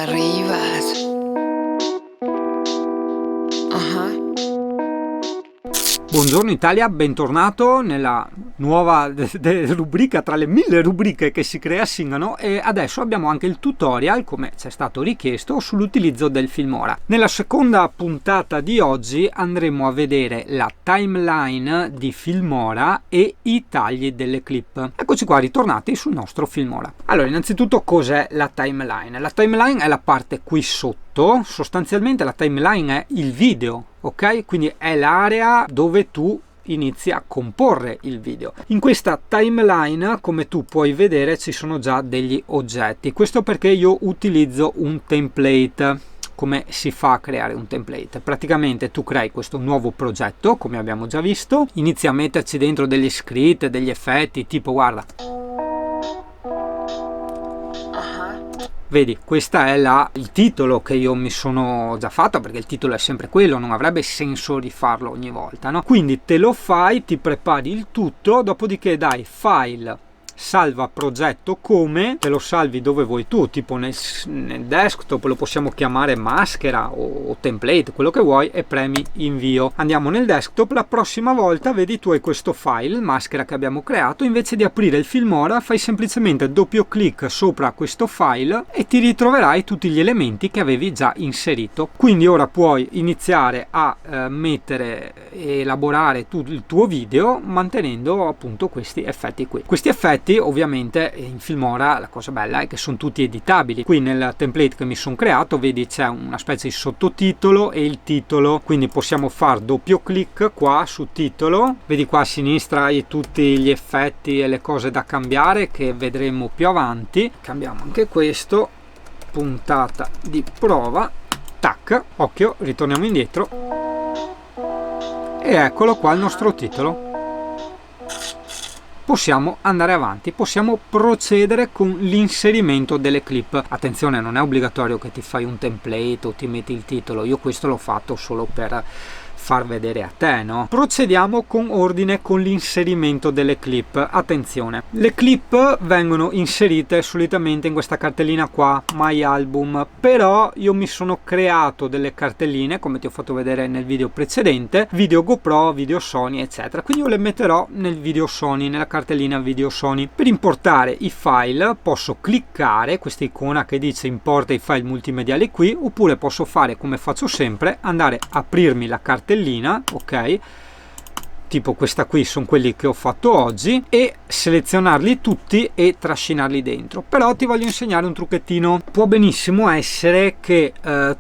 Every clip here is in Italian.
ya arribas. Buongiorno Italia, bentornato nella nuova rubrica tra le 1000 rubriche che si creassero, e adesso abbiamo anche il tutorial, come ci è stato richiesto, sull'utilizzo del Filmora. Nella seconda puntata di oggi andremo a vedere la timeline di Filmora e i tagli delle clip. Eccoci qua, ritornati sul nostro Filmora. Allora, innanzitutto cos'è la timeline? La timeline è la parte qui sotto, sostanzialmente la timeline è il video, ok? Quindi è l'area dove tu inizi a comporre il video. In questa timeline, come tu puoi vedere, ci sono già degli oggetti. Questo perché io utilizzo un template. Come si fa a creare un template? Praticamente tu crei questo nuovo progetto, come abbiamo già visto, inizi a metterci dentro degli script, degli effetti, tipo guarda, vedi, questo è il titolo che io mi sono già fatto, perché il titolo è sempre quello, non avrebbe senso rifarlo ogni volta, no? Quindi te lo fai, ti prepari il tutto, dopodiché dai file, salva progetto come, te lo salvi dove vuoi tu, tipo nel desktop, lo possiamo chiamare maschera o template, quello che vuoi, e premi invio. Andiamo nel desktop, la prossima volta vedi tu hai questo file maschera che abbiamo creato, invece di aprire il Filmora fai semplicemente doppio clic sopra questo file e ti ritroverai tutti gli elementi che avevi già inserito. Quindi ora puoi iniziare a mettere e elaborare il tuo video mantenendo appunto questi effetti qui. Questi effetti ovviamente in Filmora la cosa bella è che sono tutti editabili. Qui nel template che mi sono creato vedi c'è una specie di sottotitolo e il titolo, quindi possiamo fare doppio clic qua su titolo, vedi qua a sinistra hai tutti gli effetti e le cose da cambiare che vedremo più avanti. Cambiamo anche questo, puntata di prova, tac, occhio, ritorniamo indietro e eccolo qua il nostro titolo. Possiamo andare avanti, possiamo procedere con l'inserimento delle clip. Attenzione, non è obbligatorio che ti fai un template o ti metti il titolo, io questo l'ho fatto solo per far vedere a te, no? Procediamo con ordine con l'inserimento delle clip. Attenzione, le clip vengono inserite solitamente in questa cartellina qua, My Album, però io mi sono creato delle cartelline, come ti ho fatto vedere nel video precedente, video GoPro, video Sony, eccetera, quindi io le metterò nel video Sony, nella cartellina video Sony. Per importare i file posso cliccare questa icona che dice importa i file multimediali qui, oppure posso fare come faccio sempre, andare a aprirmi la cartellina, ok, tipo questa qui, sono quelli che ho fatto oggi, e selezionarli tutti e trascinarli dentro. Però ti voglio insegnare un trucchettino. Può benissimo essere che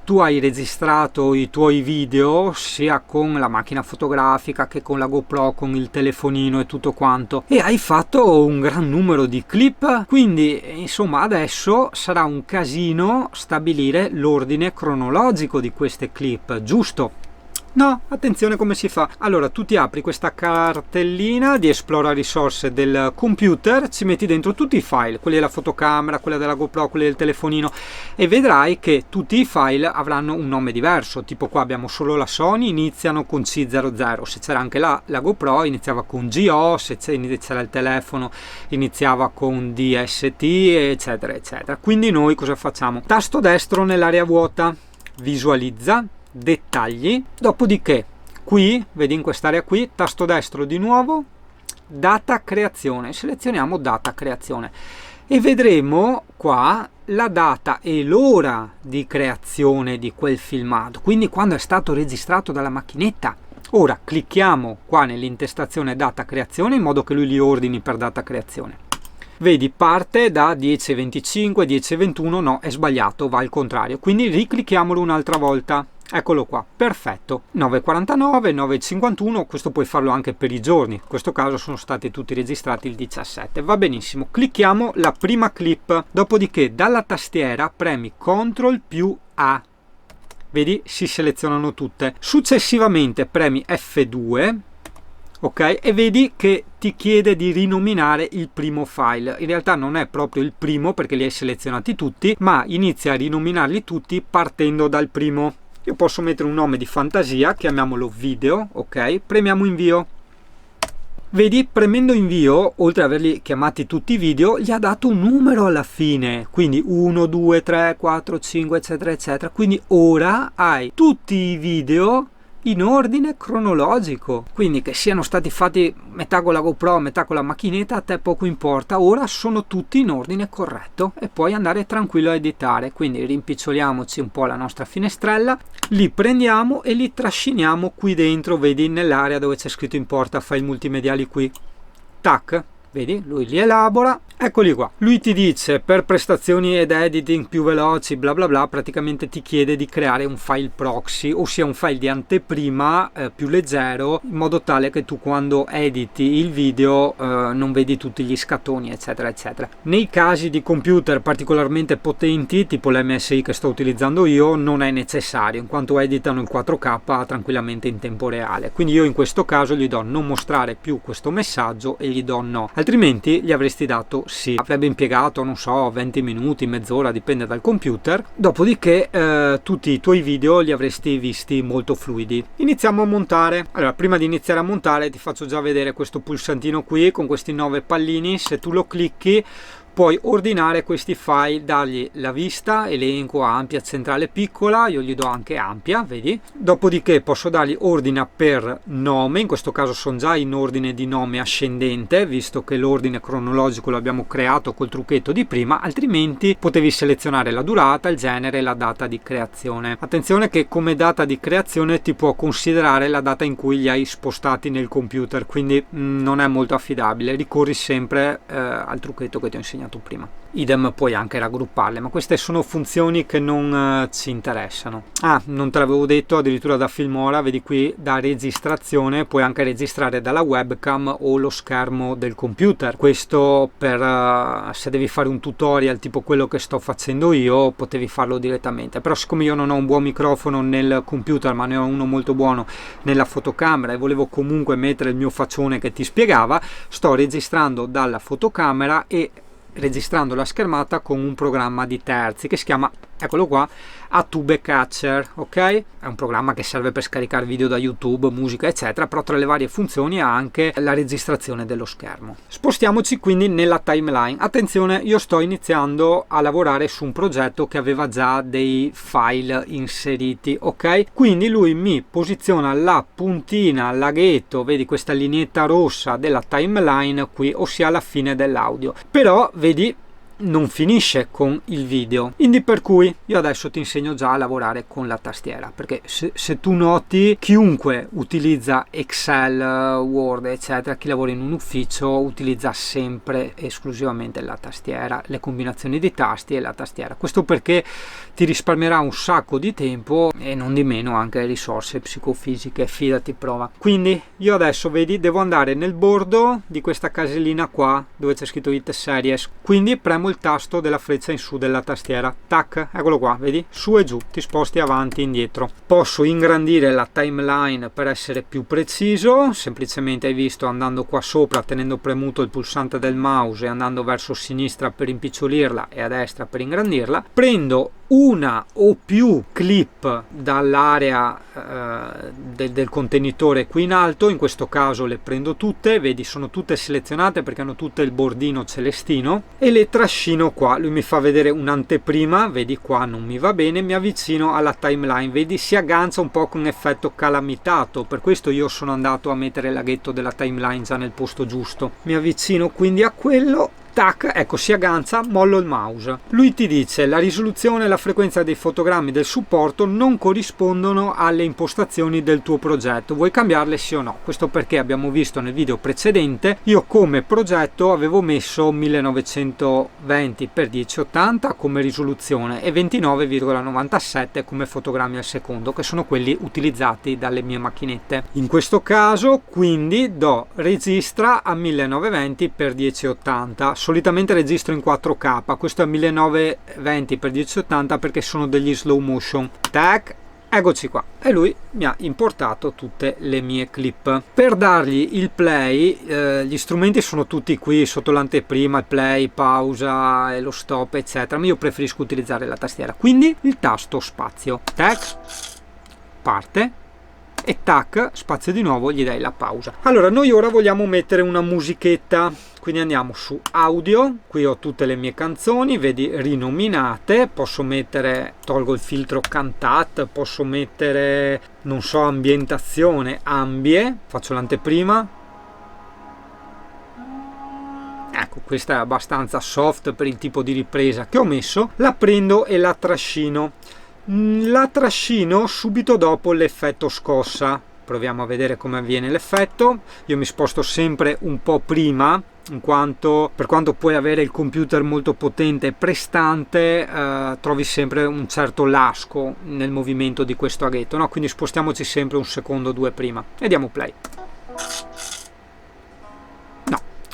tu hai registrato i tuoi video sia con la macchina fotografica che con la GoPro, con il telefonino e tutto quanto, e hai fatto un gran numero di clip, quindi insomma adesso sarà un casino stabilire l'ordine cronologico di queste clip, giusto? No, attenzione come si fa. Allora tu ti apri questa cartellina di esplora risorse del computer, ci metti dentro tutti i file, quelli della fotocamera, quella della GoPro, quelli del telefonino, e vedrai che tutti i file avranno un nome diverso. Tipo qua abbiamo solo la Sony, iniziano con C00, se c'era anche la GoPro iniziava con GO, se c'era il telefono iniziava con DST, eccetera eccetera. Quindi noi cosa facciamo? Tasto destro nell'area vuota, visualizza, dettagli, dopodiché qui vedi in quest'area qui, tasto destro di nuovo, data creazione, selezioniamo data creazione e vedremo qua la data e l'ora di creazione di quel filmato, quindi quando è stato registrato dalla macchinetta. Ora clicchiamo qua nell'intestazione data creazione in modo che lui li ordini per data creazione. Vedi, parte da 10:25, 10:21, no, è sbagliato, va al contrario, quindi riclicchiamolo un'altra volta. Eccolo qua, perfetto, 9:49, 9:51, questo puoi farlo anche per i giorni, in questo caso sono stati tutti registrati il 17, va benissimo. Clicchiamo la prima clip, dopodiché dalla tastiera premi CTRL più A, vedi, si selezionano tutte. Successivamente premi F2, ok, e vedi che ti chiede di rinominare il primo file. In realtà non è proprio il primo perché li hai selezionati tutti, ma inizia a rinominarli tutti partendo dal primo. Io posso mettere un nome di fantasia, chiamiamolo video, ok, premiamo invio. Vedi, premendo invio, oltre ad averli chiamati tutti i video, gli ha dato un numero alla fine, quindi 1, 2, 3, 4, 5, eccetera, eccetera. Quindi ora hai tutti i video in ordine cronologico, quindi che siano stati fatti metà con la GoPro, metà con la macchinetta, a te poco importa, ora sono tutti in ordine corretto e puoi andare tranquillo a editare. Quindi rimpiccioliamoci un po' la nostra finestrella, li prendiamo e li trasciniamo qui dentro, vedi, nell'area dove c'è scritto importa file multimediali qui, tac, vedi, lui li elabora, eccoli qua. Lui ti dice per prestazioni ed editing più veloci bla bla bla, praticamente ti chiede di creare un file proxy, ossia un file di anteprima più leggero, in modo tale che tu quando editi il video non vedi tutti gli scattoni eccetera eccetera. Nei casi di computer particolarmente potenti tipo l'MSI che sto utilizzando io non è necessario, in quanto editano in 4K tranquillamente in tempo reale. Quindi io in questo caso gli do non mostrare più questo messaggio e gli do no, altrimenti gli avresti dato sì. Avrebbe impiegato, non so, 20 minuti, mezz'ora, dipende dal computer. Dopodiché tutti i tuoi video li avresti visti molto fluidi. Iniziamo a montare. Allora, prima di iniziare a montare ti faccio già vedere questo pulsantino qui con questi 9 pallini. Se tu lo clicchi puoi ordinare questi file, dargli la vista, elenco, ampia, centrale, piccola. Io gli do anche ampia, vedi. Dopodiché posso dargli ordina per nome, in questo caso sono già in ordine di nome ascendente, visto che l'ordine cronologico l'abbiamo creato col trucchetto di prima, altrimenti potevi selezionare la durata, il genere e la data di creazione. Attenzione che come data di creazione ti può considerare la data in cui li hai spostati nel computer, quindi non è molto affidabile, ricorri sempre al trucchetto che ti ho insegnato prima. Idem, puoi anche raggrupparle, ma queste sono funzioni che non ci interessano. Ah, non te l'avevo detto, addirittura da Filmora, vedi qui, da registrazione puoi anche registrare dalla webcam o lo schermo del computer. Questo per se devi fare un tutorial tipo quello che sto facendo io, potevi farlo direttamente, però siccome io non ho un buon microfono nel computer ma ne ho uno molto buono nella fotocamera e volevo comunque mettere il mio faccione che ti spiegava, sto registrando dalla fotocamera e registrando la schermata con un programma di terzi che si chiama, eccolo qua, Atube Catcher, ok? È un programma che serve per scaricare video da YouTube, musica eccetera, però tra le varie funzioni ha anche la registrazione dello schermo. Spostiamoci quindi nella timeline. Attenzione, io sto iniziando a lavorare su un progetto che aveva già dei file inseriti, ok? Quindi lui mi posiziona la puntina, il laghetto, vedi questa lineetta rossa della timeline qui, ossia alla fine dell'audio. Però vedi, non finisce con il video, quindi per cui io adesso ti insegno già a lavorare con la tastiera, perché se tu noti, chiunque utilizza Excel, Word eccetera, chi lavora in un ufficio utilizza sempre esclusivamente la tastiera, le combinazioni di tasti e la tastiera. Questo perché ti risparmierà un sacco di tempo e non di meno anche risorse psicofisiche, fidati, prova. Quindi io adesso vedi devo andare nel bordo di questa casellina qua dove c'è scritto Hit Series, quindi premo il tasto della freccia in su della tastiera, tac, eccolo qua, vedi, su e giù, ti sposti avanti e indietro. Posso ingrandire la timeline per essere più preciso, semplicemente hai visto andando qua sopra, tenendo premuto il pulsante del mouse e andando verso sinistra per impicciolirla e a destra per ingrandirla. Prendo una o più clip dall'area del contenitore qui in alto, in questo caso le prendo tutte, vedi sono tutte selezionate perché hanno tutte il bordino celestino, e le trascino qua. Lui mi fa vedere un'anteprima, vedi qua non mi va bene, mi avvicino alla timeline, vedi si aggancia un po' con effetto calamitato, per questo io sono andato a mettere il laghetto della timeline già nel posto giusto. Mi avvicino quindi a quello, tac, ecco si aggancia, mollo il mouse. Lui ti dice la risoluzione e la frequenza dei fotogrammi del supporto non corrispondono alle impostazioni del tuo progetto, vuoi cambiarle sì o no? Questo perché abbiamo visto nel video precedente io come progetto avevo messo 1920x1080 come risoluzione e 29,97 come fotogrammi al secondo, che sono quelli utilizzati dalle mie macchinette. In questo caso quindi do registra a 1920x1080, solitamente registro in 4K, questo è 1920x1080 perché sono degli slow motion. Tac, eccoci qua, e lui mi ha importato tutte le mie clip. Per dargli il play, gli strumenti sono tutti qui sotto l'anteprima, il play, pausa e lo stop eccetera, ma io preferisco utilizzare la tastiera, quindi il tasto spazio, tac, parte, e tac, spazio di nuovo, gli dai la pausa. Allora noi ora vogliamo mettere una musichetta, quindi andiamo su audio, qui ho tutte le mie canzoni, vedi, rinominate, posso mettere, tolgo il filtro cantat, posso mettere, non so, ambientazione, ambie, faccio l'anteprima. Ecco, questa è abbastanza soft per il tipo di ripresa che ho messo, la prendo e la trascino subito dopo l'effetto scossa. Proviamo a vedere come avviene l'effetto. Io mi sposto sempre un po' prima, in quanto per quanto puoi avere il computer molto potente e prestante, trovi sempre un certo lasco nel movimento di questo aghetto, no? Quindi spostiamoci sempre un secondo o due prima e diamo play.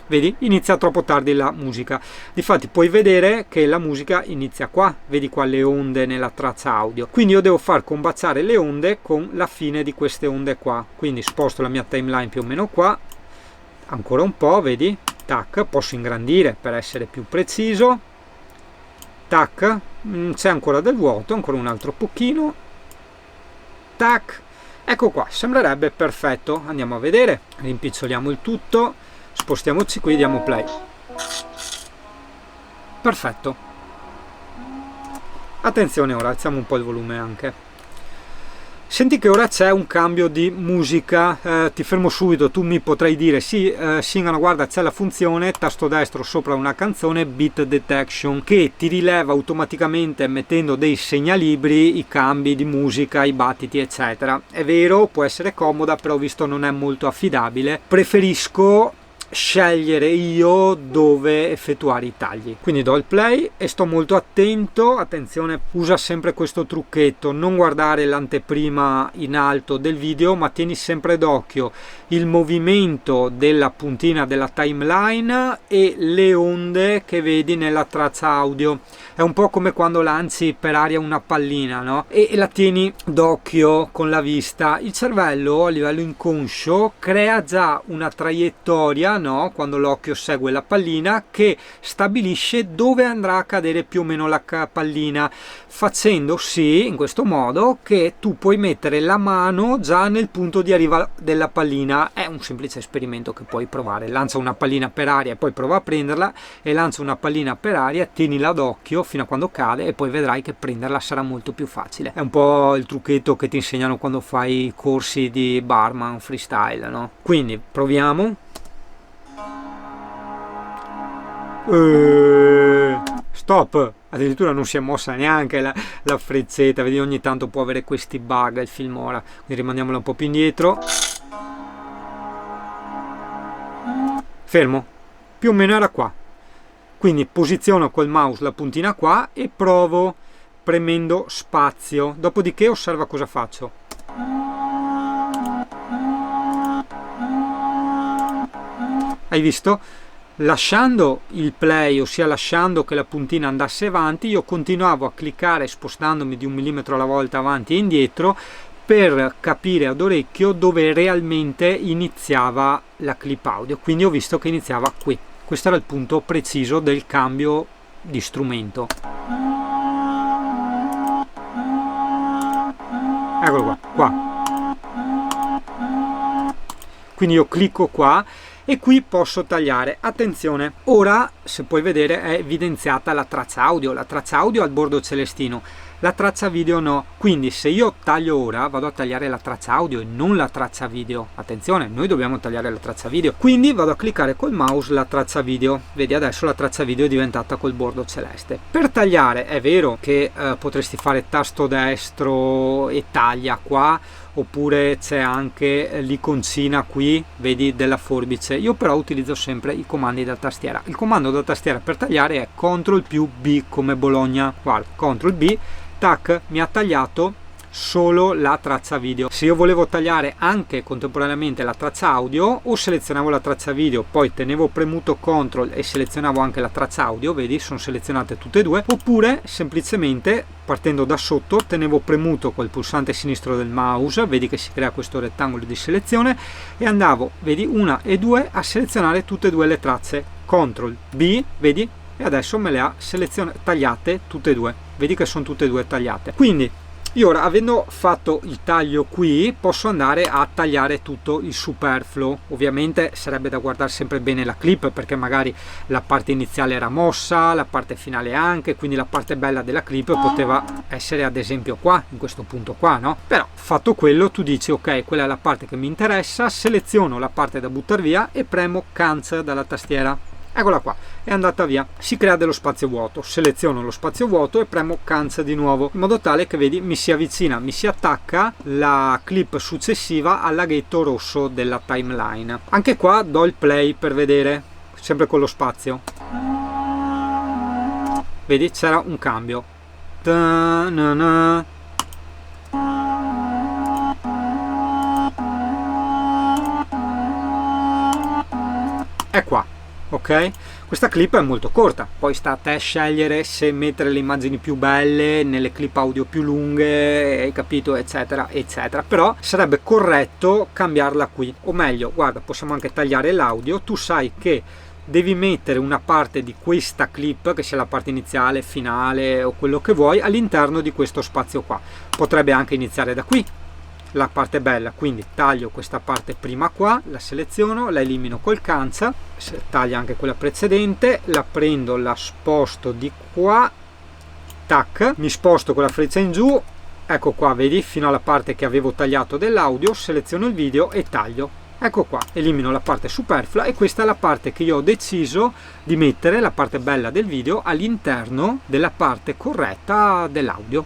Vedi, inizia troppo tardi la musica. Difatti puoi vedere che la musica inizia qua, vedi qua le onde nella traccia audio, quindi io devo far combaciare le onde con la fine di queste onde qua. Quindi sposto la mia timeline più o meno qua, ancora un po', vedi, tac, posso ingrandire per essere più preciso, tac, c'è ancora del vuoto, ancora un altro pochino, tac, ecco qua, sembrerebbe perfetto. Andiamo a vedere, rimpiccioliamo il tutto, spostiamoci qui, diamo play. Perfetto. Attenzione, ora alziamo un po' il volume anche. Senti che ora c'è un cambio di musica, ti fermo subito, tu mi potrai dire sì, Singano, guarda, c'è la funzione tasto destro sopra una canzone beat detection che ti rileva automaticamente mettendo dei segnalibri i cambi di musica, i battiti eccetera. È vero, può essere comoda, però visto non è molto affidabile, preferisco scegliere io dove effettuare i tagli. Quindi do il play e sto molto attento. Attenzione, usa sempre questo trucchetto, non guardare l'anteprima in alto del video, ma tieni sempre d'occhio il movimento della puntina della timeline e le onde che vedi nella traccia audio. È un po' come quando lanci per aria una pallina, no? E la tieni d'occhio con la vista. Il cervello a livello inconscio crea già una traiettoria, no? Quando l'occhio segue la pallina, che stabilisce dove andrà a cadere più o meno la pallina, facendo sì in questo modo che tu puoi mettere la mano già nel punto di arrivo della pallina. È un semplice esperimento che puoi provare. Lancia una pallina per aria e poi prova a prenderla, e lancia una pallina per aria, tienila d'occhio fino a quando cade e poi vedrai che prenderla sarà molto più facile. È un po' il trucchetto che ti insegnano quando fai corsi di barman freestyle, no? Quindi proviamo. Stop, addirittura non si è mossa neanche la freccetta, vedi, ogni tanto può avere questi bug il Filmora, quindi rimandiamola un po' più indietro. Fermo, più o meno era qua, quindi posiziono col mouse la puntina qua e provo premendo spazio, dopodiché osserva cosa faccio. Hai visto? Lasciando il play, ossia lasciando che la puntina andasse avanti, io continuavo a cliccare spostandomi di 1 millimetro alla volta avanti e indietro per capire ad orecchio dove realmente iniziava la clip audio. Quindi ho visto che iniziava qui. Questo era il punto preciso del cambio di strumento. Eccolo qua, qua. Quindi io clicco qua e qui posso tagliare. Attenzione, ora se puoi vedere è evidenziata la traccia audio al bordo celestino, la traccia video no. Quindi se io taglio ora vado a tagliare la traccia audio e non la traccia video. Attenzione, noi dobbiamo tagliare la traccia video, quindi vado a cliccare col mouse la traccia video. Vedi, adesso la traccia video è diventata col bordo celeste. Per tagliare è vero che potresti fare tasto destro e taglia qua, oppure c'è anche l'iconcina qui, vedi, della forbice. Io però utilizzo sempre i comandi da tastiera. Il comando da tastiera per tagliare è CTRL più B come Bologna. Guarda, CTRL B, tac, mi ha tagliato solo la traccia video. Se io volevo tagliare anche contemporaneamente la traccia audio, o selezionavo la traccia video, poi tenevo premuto CTRL e selezionavo anche la traccia audio, vedi, sono selezionate tutte e due, oppure semplicemente partendo da sotto tenevo premuto col pulsante sinistro del mouse, vedi che si crea questo rettangolo di selezione, e andavo, vedi, 1 e 2 a selezionare tutte e due le tracce. CTRL B, vedi, e adesso me le ha tagliate tutte e due, vedi che sono tutte e due tagliate. Quindi Io ora, avendo fatto il taglio qui, posso andare a tagliare tutto il superfluo. Ovviamente sarebbe da guardare sempre bene la clip, perché magari la parte iniziale era mossa, la parte finale anche, quindi la parte bella della clip poteva essere ad esempio qua, in questo punto qua, no? Però fatto quello, tu dici ok, quella è la parte che mi interessa, seleziono la parte da buttare via e premo cancel dalla tastiera. Eccola qua, è andata via, si crea dello spazio vuoto, seleziono lo spazio vuoto e premo cancel di nuovo, in modo tale che vedi mi si avvicina, mi si attacca la clip successiva al laghetto rosso della timeline. Anche qua do il play per vedere, sempre con lo spazio. Vedi, c'era un cambio. Ta-na-na. È qua. Ok, questa clip è molto corta, poi sta a te scegliere se mettere le immagini più belle nelle clip audio più lunghe, hai capito, eccetera eccetera, però sarebbe corretto cambiarla qui, o meglio, guarda, possiamo anche tagliare l'audio. Tu sai che devi mettere una parte di questa clip, che sia la parte iniziale, finale o quello che vuoi, all'interno di questo spazio qua. Potrebbe anche iniziare da qui la parte bella, quindi taglio questa parte prima qua, la seleziono, la elimino col cancel, taglia anche quella precedente, la prendo, la sposto di qua, tac, mi sposto con la freccia in giù, ecco qua, vedi, fino alla parte che avevo tagliato dell'audio, seleziono il video e taglio. Ecco qua, elimino la parte superflua e questa è la parte che io ho deciso di mettere, la parte bella del video, all'interno della parte corretta dell'audio.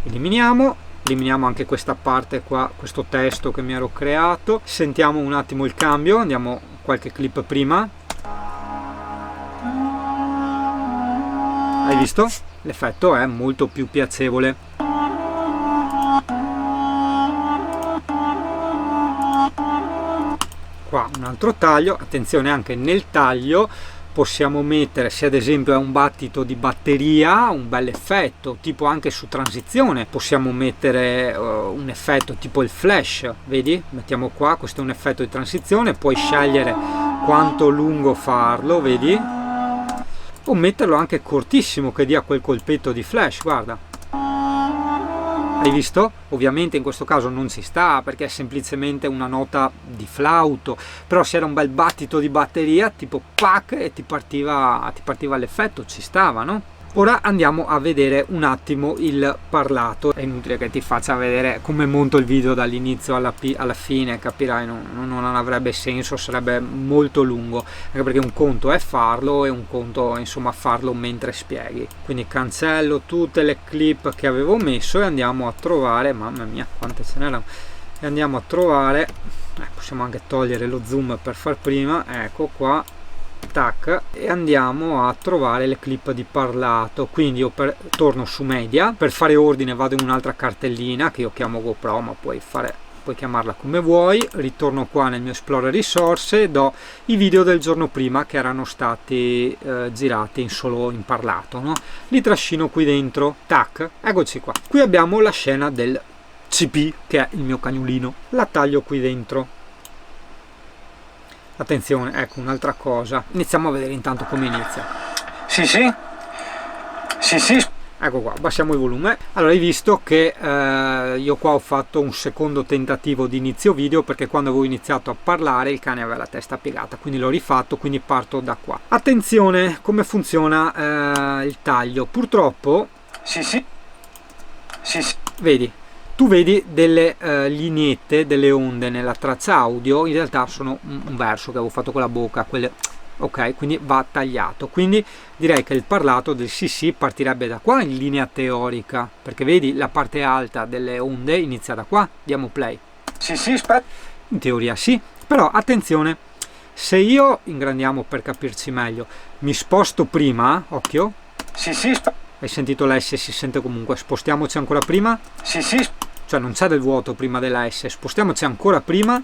Eliminiamo anche questa parte qua, questo testo che mi ero creato. Sentiamo un attimo il cambio, andiamo qualche clip prima. Hai visto? L'effetto è molto più piacevole. Qua un altro taglio, attenzione anche nel taglio possiamo mettere, se ad esempio è un battito di batteria, un bel effetto, tipo anche su transizione possiamo mettere un effetto tipo il flash, vedi? Mettiamo qua, questo è un effetto di transizione, puoi scegliere quanto lungo farlo, vedi? O metterlo anche cortissimo che dia quel colpetto di flash, guarda. Hai visto? Ovviamente in questo caso non ci sta perché è semplicemente una nota di flauto, però se era un bel battito di batteria tipo pac e ti partiva l'effetto, ci stava, no? Ora andiamo a vedere un attimo il parlato. È inutile che ti faccia vedere come monto il video dall'inizio alla fine, capirai, non avrebbe senso, sarebbe molto lungo, anche perché un conto è farlo e un conto insomma farlo mentre spieghi. Quindi cancello tutte le clip che avevo messo e andiamo a trovare, mamma mia quante ce n'erano, e andiamo a trovare, possiamo anche togliere lo zoom per far prima, ecco qua, tac, e andiamo a trovare le clip di parlato. Quindi io torno su media, per fare ordine vado in un'altra cartellina che io chiamo GoPro, ma puoi chiamarla come vuoi, ritorno qua nel mio Explorer risorse e do i video del giorno prima che erano stati girati solo in parlato, no? Li trascino qui dentro, tac, eccoci qua. Qui abbiamo la scena del CP che è il mio cagnolino, la taglio qui dentro. Attenzione, ecco un'altra cosa, iniziamo a vedere intanto come inizia. Sì. Ecco qua, abbassiamo il volume. Allora hai visto che io qua ho fatto un secondo tentativo di inizio video perché quando avevo iniziato a parlare il cane aveva la testa piegata, quindi l'ho rifatto, quindi parto da qua. Attenzione come funziona il taglio, purtroppo sì. Vedi, tu vedi delle lineette, delle onde nella traccia audio, in realtà sono un verso che avevo fatto con la bocca, quelle, ok, quindi va tagliato. Quindi direi che il parlato del sì partirebbe da qua in linea teorica, perché vedi la parte alta delle onde inizia da qua, diamo play. Sì, aspetta. In teoria sì, però attenzione, se io, ingrandiamo per capirci meglio, mi sposto prima, occhio. Sì, aspetta. Hai sentito la S, si sente comunque, spostiamoci ancora prima. Sì, cioè non c'è del vuoto prima della S, spostiamoci ancora prima.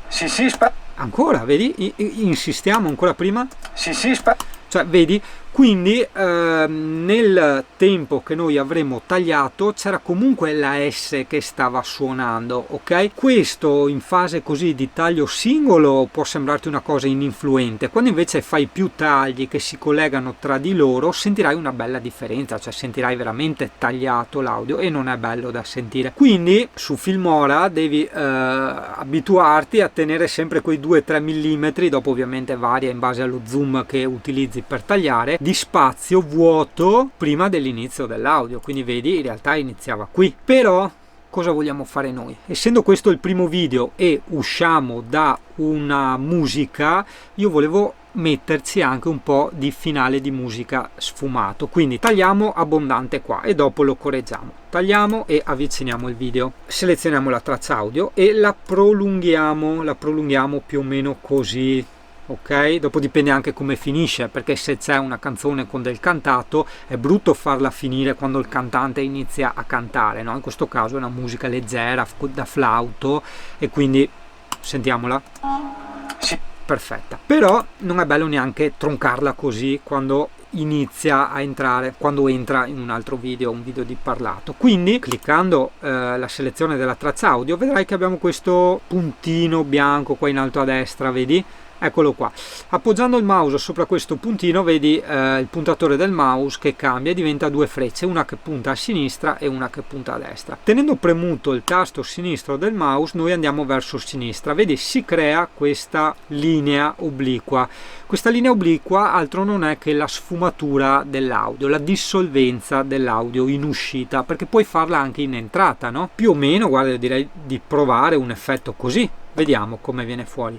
Sì, aspetta. Ancora, vedi? Insistiamo ancora prima. Sì, aspetta. Cioè, vedi, Quindi nel tempo che noi avremmo tagliato c'era comunque la S che stava suonando, ok? Questo in fase così di taglio singolo può sembrarti una cosa ininfluente, quando invece fai più tagli che si collegano tra di loro sentirai una bella differenza, cioè sentirai veramente tagliato l'audio e non è bello da sentire. Quindi su Filmora devi abituarti a tenere sempre quei 2-3 mm, dopo ovviamente varia in base allo zoom che utilizzi per tagliare, di spazio vuoto prima dell'inizio dell'audio. Quindi vedi, in realtà iniziava qui. Però cosa vogliamo fare noi? Essendo questo il primo video e usciamo da una musica, io volevo metterci anche un po' di finale di musica sfumato, quindi tagliamo abbondante qua e dopo lo correggiamo. Tagliamo e avviciniamo il video, selezioniamo la traccia audio e la prolunghiamo più o meno così. Ok, dopo dipende anche come finisce, perché se c'è una canzone con del cantato è brutto farla finire quando il cantante inizia a cantare, no? In questo caso è una musica leggera da flauto e quindi sentiamola. Sì, perfetta. Però non è bello neanche troncarla così quando inizia a entrare, quando entra in un altro video, un video di parlato. Quindi cliccando la selezione della traccia audio vedrai che abbiamo questo puntino bianco qua in alto a destra, vedi? Eccolo qua. Appoggiando il mouse sopra questo puntino vedi il puntatore del mouse che cambia e diventa due frecce, una che punta a sinistra e una che punta a destra. Tenendo premuto il tasto sinistro del mouse noi andiamo verso sinistra, vedi, si crea questa linea obliqua. Questa linea obliqua altro non è che la sfumatura dell'audio, la dissolvenza dell'audio in uscita, perché puoi farla anche in entrata, no? Più o meno, guarda, direi di provare un effetto così, vediamo come viene fuori.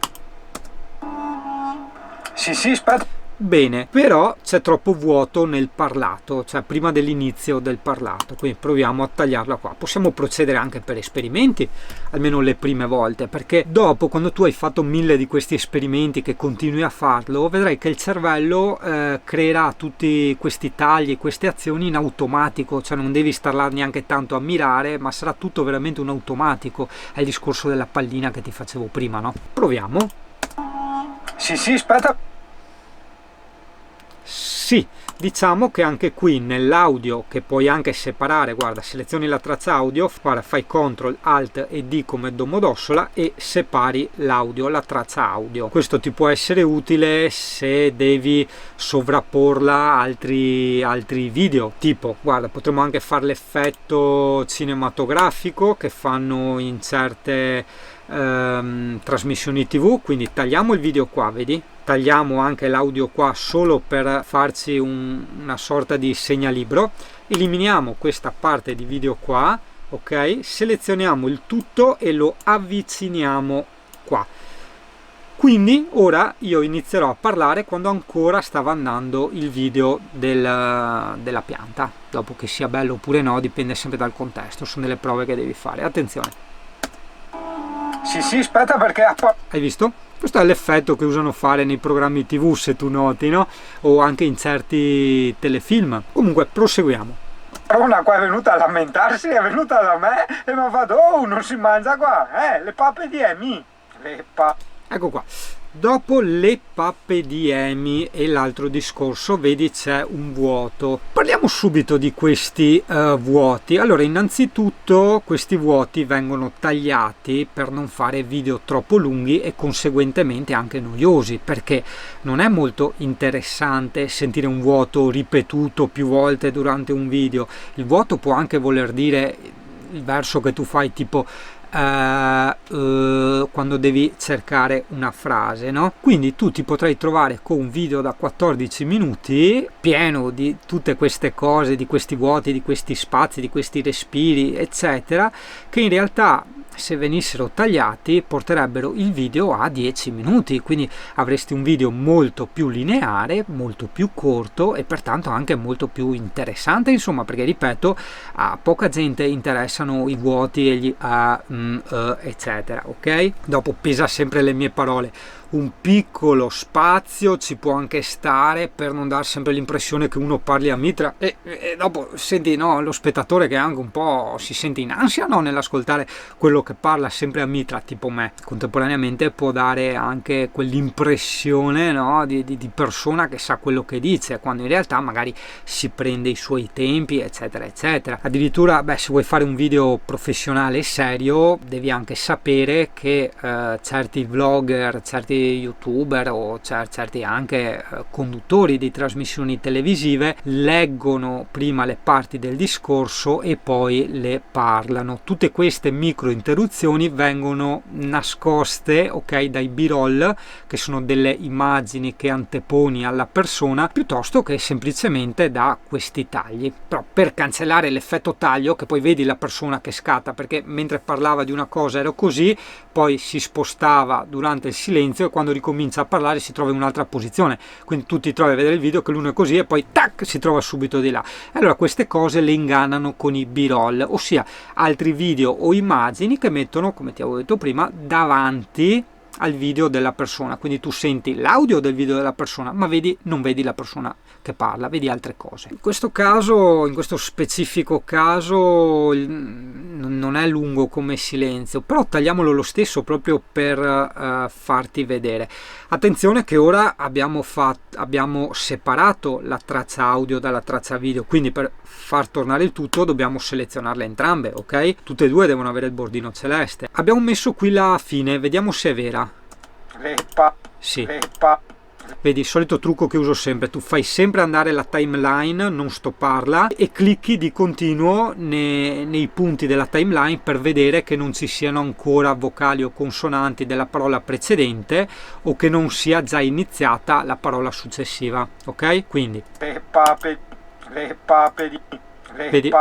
Sì, aspetta. Bene, però c'è troppo vuoto nel parlato, cioè prima dell'inizio del parlato, quindi proviamo a tagliarla qua. Possiamo procedere anche per esperimenti, almeno le prime volte, perché dopo, quando tu hai fatto 1000 di questi esperimenti che continui a farlo, vedrai che il cervello creerà tutti questi tagli, queste azioni in automatico, cioè non devi star là neanche tanto a mirare, ma sarà tutto veramente un automatico. È il discorso della pallina che ti facevo prima, no? Proviamo. Sì, aspetta. Sì, diciamo che anche qui nell'audio, che puoi anche separare, guarda, selezioni la traccia audio, guarda, fai CTRL ALT e D come Domodossola e separi l'audio, la traccia audio. Questo ti può essere utile se devi sovrapporla a altri video, tipo, guarda, potremmo anche fare l'effetto cinematografico che fanno in certe trasmissioni TV, quindi tagliamo il video qua, vedi? Tagliamo anche l'audio qua solo per farci una sorta di segnalibro, eliminiamo questa parte di video qua, ok? Selezioniamo il tutto e lo avviciniamo qua. Quindi ora io inizierò a parlare quando ancora stava andando il video della pianta, dopo che sia bello oppure no dipende sempre dal contesto, sono delle prove che devi fare, attenzione. Sì, aspetta perché... Hai visto? Questo è l'effetto che usano fare nei programmi TV, se tu noti, no? O anche in certi telefilm. Comunque, proseguiamo. Una qua è venuta a lamentarsi, è venuta da me e mi ha fatto: oh, non si mangia qua, le pappe di Emi. Ecco qua. Dopo le pappe di Emi e l'altro discorso, vedi c'è un vuoto. Parliamo subito di questi vuoti. Allora, innanzitutto questi vuoti vengono tagliati per non fare video troppo lunghi e conseguentemente anche noiosi, perché non è molto interessante sentire un vuoto ripetuto più volte durante un video. Il vuoto può anche voler dire il verso che tu fai, tipo quando devi cercare una frase, no? Quindi tu ti potrai trovare con un video da 14 minuti pieno di tutte queste cose, di questi vuoti, di questi spazi, di questi respiri, eccetera, che in realtà se venissero tagliati porterebbero il video a 10 minuti, quindi avresti un video molto più lineare, molto più corto e pertanto anche molto più interessante, insomma, perché ripeto, a poca gente interessano i vuoti e gli eccetera, ok? Dopo pesa sempre le mie parole. un piccolo spazio ci può anche stare per non dare sempre l'impressione che uno parli a mitra e dopo senti, no, lo spettatore che anche un po' si sente in ansia, no, nell'ascoltare quello che parla sempre a mitra, tipo me. Contemporaneamente può dare anche quell'impressione, no, di persona che sa quello che dice, quando in realtà magari si prende i suoi tempi, eccetera eccetera. Addirittura, beh, se vuoi fare un video professionale e serio devi anche sapere che certi vlogger, certi youtuber o certi anche conduttori di trasmissioni televisive leggono prima le parti del discorso e poi le parlano. Tutte queste micro interruzioni vengono nascoste, ok, dai b-roll, che sono delle immagini che anteponi alla persona, piuttosto che semplicemente da questi tagli. Però per cancellare l'effetto taglio, che poi vedi la persona che scatta perché mentre parlava di una cosa ero così, poi si spostava durante il silenzio e quando ricomincia a parlare si trova in un'altra posizione, quindi tu ti trovi a vedere il video che l'uno è così e poi tac si trova subito di là. Allora queste cose le ingannano con i b-roll, ossia altri video o immagini che mettono, come ti avevo detto prima, davanti al video della persona, quindi tu senti l'audio del video della persona ma non vedi la persona che parla, vedi altre cose. In questo caso, in questo specifico caso, non è lungo come silenzio, però tagliamolo lo stesso proprio per farti vedere. Attenzione che ora abbiamo separato la traccia audio dalla traccia video, quindi per far tornare il tutto dobbiamo selezionarle entrambe, ok? Tutte e due devono avere il bordino celeste. Abbiamo messo qui la fine, vediamo se è vera. Sì. Vedi, il solito trucco che uso sempre, tu fai sempre andare la timeline, non stopparla, e clicchi di continuo nei punti della timeline per vedere che non ci siano ancora vocali o consonanti della parola precedente o che non sia già iniziata la parola successiva, ok? Quindi vedi?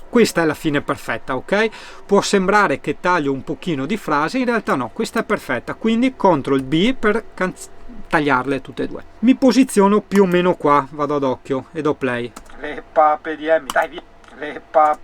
Questa è la fine perfetta, ok? Può sembrare che taglio un pochino di frase, in realtà no, questa è perfetta, quindi CTRL B per tagliarle tutte e due. Mi posiziono più o meno qua, vado ad occhio e do play.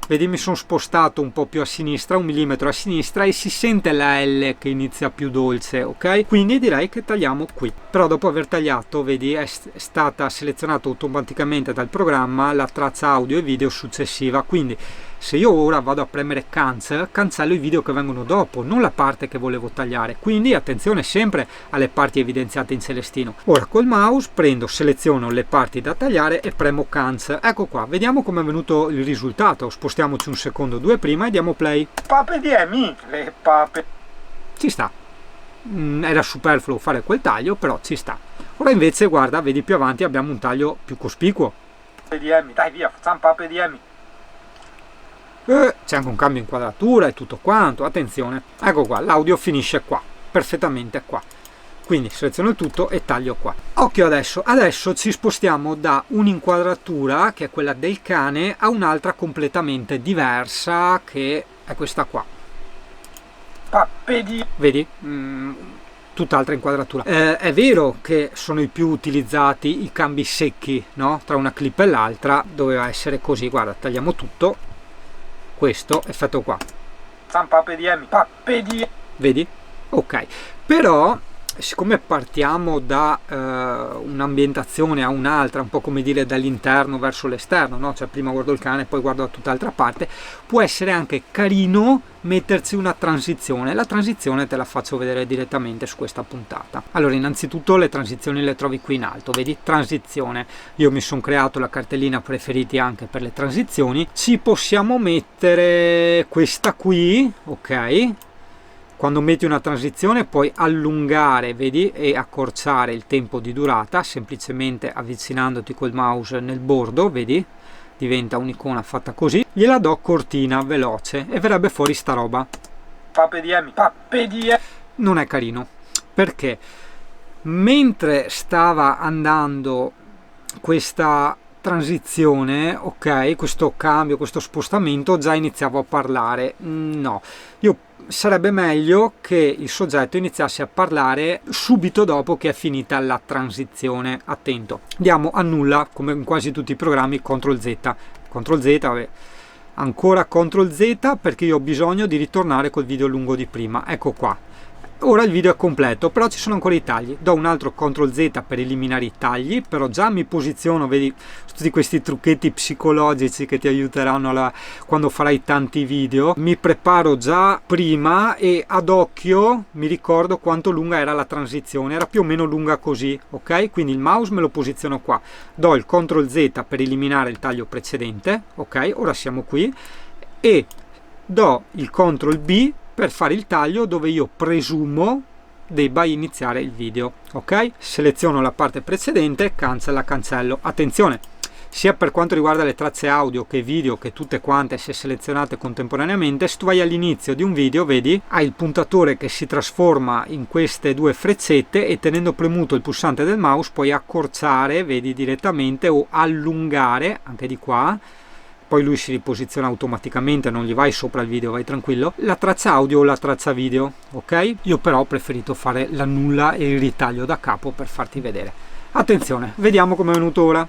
Vedi, mi sono spostato un po' più a sinistra, 1 millimetro a sinistra, e si sente la L che inizia più dolce, ok? Quindi direi che tagliamo qui. Però dopo aver tagliato, vedi, è stata selezionata automaticamente dal programma la traccia audio e video successiva, quindi se io ora vado a premere cancel, cancello i video che vengono dopo, non la parte che volevo tagliare, quindi attenzione sempre alle parti evidenziate in celestino. Ora col mouse prendo, seleziono le parti da tagliare e premo cancel. Ecco qua, vediamo come è venuto il risultato. Spostiamoci un secondo, due prima e diamo play. Ci sta. Era superfluo fare quel taglio, però ci sta. Ora invece guarda, vedi più avanti abbiamo un taglio più cospicuo. Dai via, facciamo pape di Emi. C'è anche un cambio inquadratura e tutto quanto, attenzione. Ecco qua, l'audio finisce qua, perfettamente qua. Quindi seleziono il tutto e taglio qua. Occhio adesso ci spostiamo da un'inquadratura, che è quella del cane, a un'altra completamente diversa, che è questa qua. Vedi? Tutt'altra inquadratura. È vero che sono i più utilizzati i cambi secchi, no? Tra una clip e l'altra doveva essere così. Guarda, tagliamo tutto. Questo effetto qua. Vedi? Ok. Però siccome partiamo da un'ambientazione a un'altra, un po' come dire dall'interno verso l'esterno, no? Cioè prima guardo il cane, poi guardo da tutt'altra parte, può essere anche carino metterci una transizione. La transizione te la faccio vedere direttamente su questa puntata. Allora, innanzitutto le transizioni le trovi qui in alto, vedi? Transizione. Io mi sono creato la cartellina preferiti anche per le transizioni. Ci possiamo mettere questa qui, ok? Quando metti una transizione puoi allungare, vedi, e accorciare il tempo di durata semplicemente avvicinandoti col mouse nel bordo, vedi? Diventa un'icona fatta così. Gliela do cortina veloce e verrebbe fuori sta roba. Non è carino, perché mentre stava andando questa transizione, ok, questo cambio, questo spostamento, già iniziavo a parlare. No, sarebbe meglio che il soggetto iniziasse a parlare subito dopo che è finita la transizione. Attento, diamo a nulla, come in quasi tutti i programmi, CTRL Z, vabbè, ancora CTRL Z, perché io ho bisogno di ritornare col video lungo di prima. Ecco qua, ora il video è completo, però ci sono ancora i tagli. Do un altro CTRL Z per eliminare i tagli, però già mi posiziono, vedi, tutti questi trucchetti psicologici che ti aiuteranno quando farai tanti video. Mi preparo già prima e ad occhio mi ricordo quanto lunga era la transizione, era più o meno lunga così, ok? Quindi il mouse me lo posiziono qua, do il CTRL Z per eliminare il taglio precedente, ok? Ora siamo qui, e do il CTRL B per fare il taglio dove io presumo debba iniziare il video, ok? Seleziono la parte precedente, cancella, cancello. Attenzione, sia per quanto riguarda le tracce audio che video, che tutte quante se selezionate contemporaneamente, se tu vai all'inizio di un video, vedi, hai il puntatore che si trasforma in queste due freccette e tenendo premuto il pulsante del mouse puoi accorciare, vedi, direttamente, o allungare, anche di qua, poi lui si riposiziona automaticamente, non gli vai sopra il video, vai tranquillo, la traccia audio o la traccia video, ok? Io però ho preferito fare la nulla e il ritaglio da capo per farti vedere. Attenzione, vediamo come è venuto ora.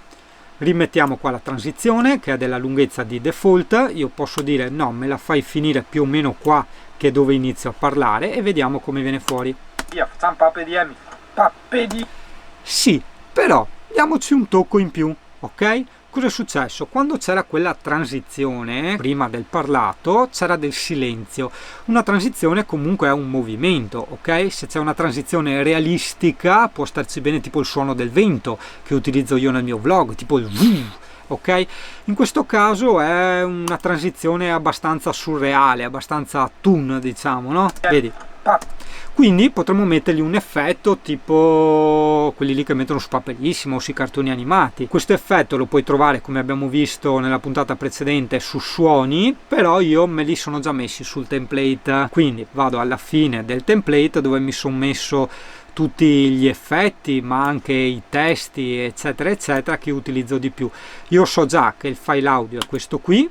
Rimettiamo qua la transizione che è della lunghezza di default, io posso dire no, me la fai finire più o meno qua che è dove inizio a parlare, e vediamo come viene fuori. Via, facciamo papediemi. Papedi. Sì, però diamoci un tocco in più, ok? Cosa è successo? Quando c'era quella transizione, prima del parlato, c'era del silenzio. Una transizione comunque è un movimento, ok? Se c'è una transizione realistica può starci bene tipo il suono del vento che utilizzo io nel mio vlog, tipo il vroom, ok? In questo caso è una transizione abbastanza surreale, abbastanza toon, diciamo, no? Vedi? Quindi potremmo mettergli un effetto tipo quelli lì che mettono su Papelissimo o sui cartoni animati. Questo effetto lo puoi trovare, come abbiamo visto nella puntata precedente, su suoni, però io me li sono già messi sul template. Quindi vado alla fine del template dove mi sono messo tutti gli effetti ma anche i testi eccetera eccetera che utilizzo di più. Io so già che il file audio è questo qui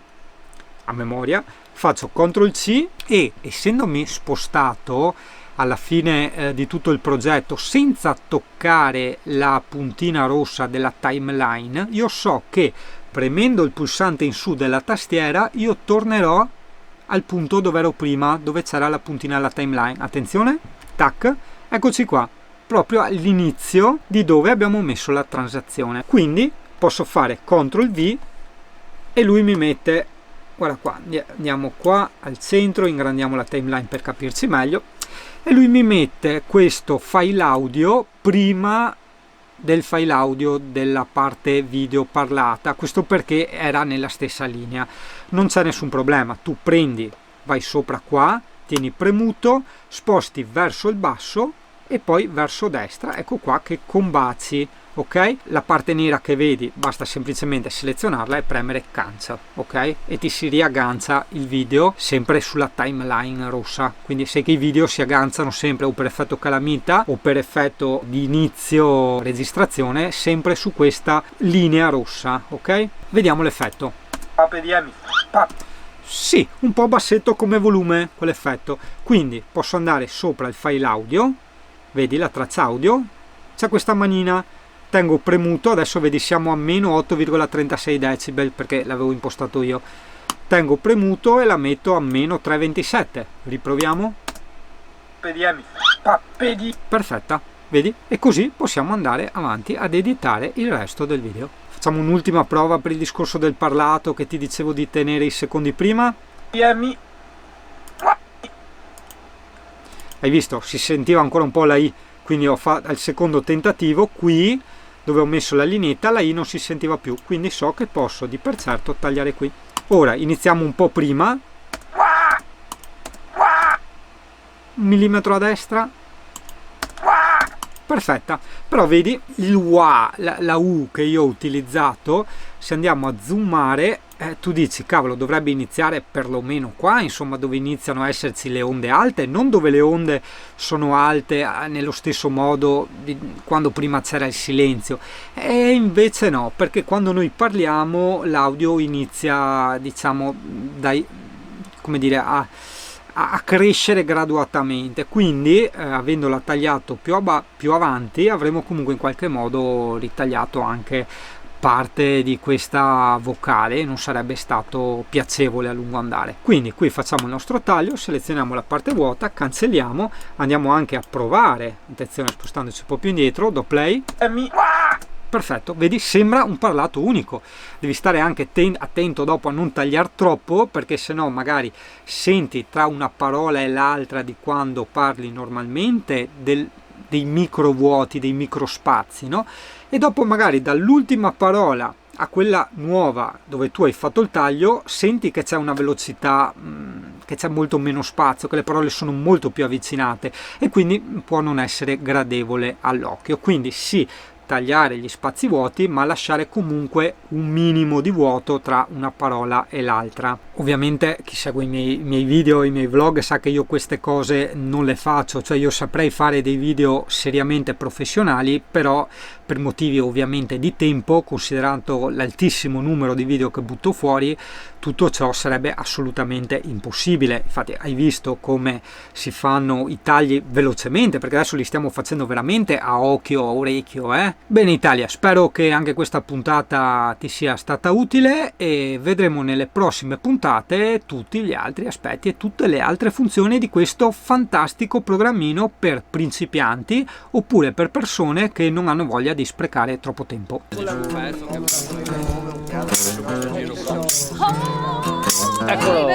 a memoria, faccio CTRL C e essendomi spostato alla fine di tutto il progetto senza toccare la puntina rossa della timeline, io so che premendo il pulsante in su della tastiera io tornerò al punto dove ero prima, dove c'era la puntina della timeline. Attenzione, tac, eccoci qua, proprio all'inizio di dove abbiamo messo la transazione. Quindi posso fare CTRL V e lui mi mette, guarda qua, andiamo qua al centro, ingrandiamo la timeline per capirci meglio, e lui mi mette questo file audio prima del file audio della parte video parlata. Questo perché era nella stessa linea. Non c'è nessun problema, tu prendi, vai sopra qua, tieni premuto, sposti verso il basso e poi verso destra, ecco qua che combaci, ok? La parte nera che vedi basta semplicemente selezionarla e premere cancel, ok? E ti si riaggancia il video sempre sulla timeline rossa. Quindi sai che i video si agganciano sempre o per effetto calamita o per effetto di inizio registrazione, sempre su questa linea rossa, ok? Vediamo l'effetto. Sì, un po' bassetto come volume quell'effetto, quindi posso andare sopra il file audio, vedi la traccia audio, c'è questa manina, tengo premuto, adesso vedi siamo a meno 8,36 decibel perché l'avevo impostato io, tengo premuto e la metto a meno 3,27, riproviamo, perfetta, vedi? E così possiamo andare avanti ad editare il resto del video. Facciamo un'ultima prova per il discorso del parlato che ti dicevo di tenere i secondi prima. Hai visto? Si sentiva ancora un po' la I, quindi ho fatto al secondo tentativo qui dove ho messo la lineetta, la I non si sentiva più, quindi so che posso di per certo tagliare qui. Ora iniziamo un po' prima, 1 millimetro a destra, perfetta. Però vedi il WA, la U che io ho utilizzato, se andiamo a zoomare tu dici cavolo, dovrebbe iniziare perlomeno qua, insomma, dove iniziano a esserci le onde alte, non dove le onde sono alte nello stesso modo di quando prima c'era il silenzio. E invece no, perché quando noi parliamo l'audio inizia, diciamo, come dire, a crescere graduatamente, quindi avendola tagliato più avanti avremo comunque in qualche modo ritagliato anche parte di questa vocale, non sarebbe stato piacevole a lungo andare. Quindi qui facciamo il nostro taglio, selezioniamo la parte vuota, cancelliamo, andiamo anche a provare, attenzione spostandoci un po' più indietro, do play. Perfetto, vedi, sembra un parlato unico. Devi stare anche attento dopo a non tagliare troppo, perché sennò magari senti tra una parola e l'altra di quando parli normalmente dei micro vuoti, dei micro spazi, no? E dopo magari dall'ultima parola a quella nuova dove tu hai fatto il taglio senti che c'è una velocità, che c'è molto meno spazio, che le parole sono molto più avvicinate e quindi può non essere gradevole all'occhio. Quindi sì, tagliare gli spazi vuoti, ma lasciare comunque un minimo di vuoto tra una parola e l'altra. Ovviamente chi segue i miei video, i miei vlog sa che io queste cose non le faccio, cioè io saprei fare dei video seriamente professionali, però per motivi ovviamente di tempo, considerando l'altissimo numero di video che butto fuori, tutto ciò sarebbe assolutamente impossibile. Infatti hai visto come si fanno i tagli velocemente, perché adesso li stiamo facendo veramente a occhio, a orecchio, eh? Bene Italia, spero che anche questa puntata ti sia stata utile e vedremo nelle prossime puntate tutti gli altri aspetti e tutte le altre funzioni di questo fantastico programmino per principianti oppure per persone che non hanno voglia di sprecare troppo tempo. Eccolo.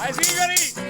Vai Sigari!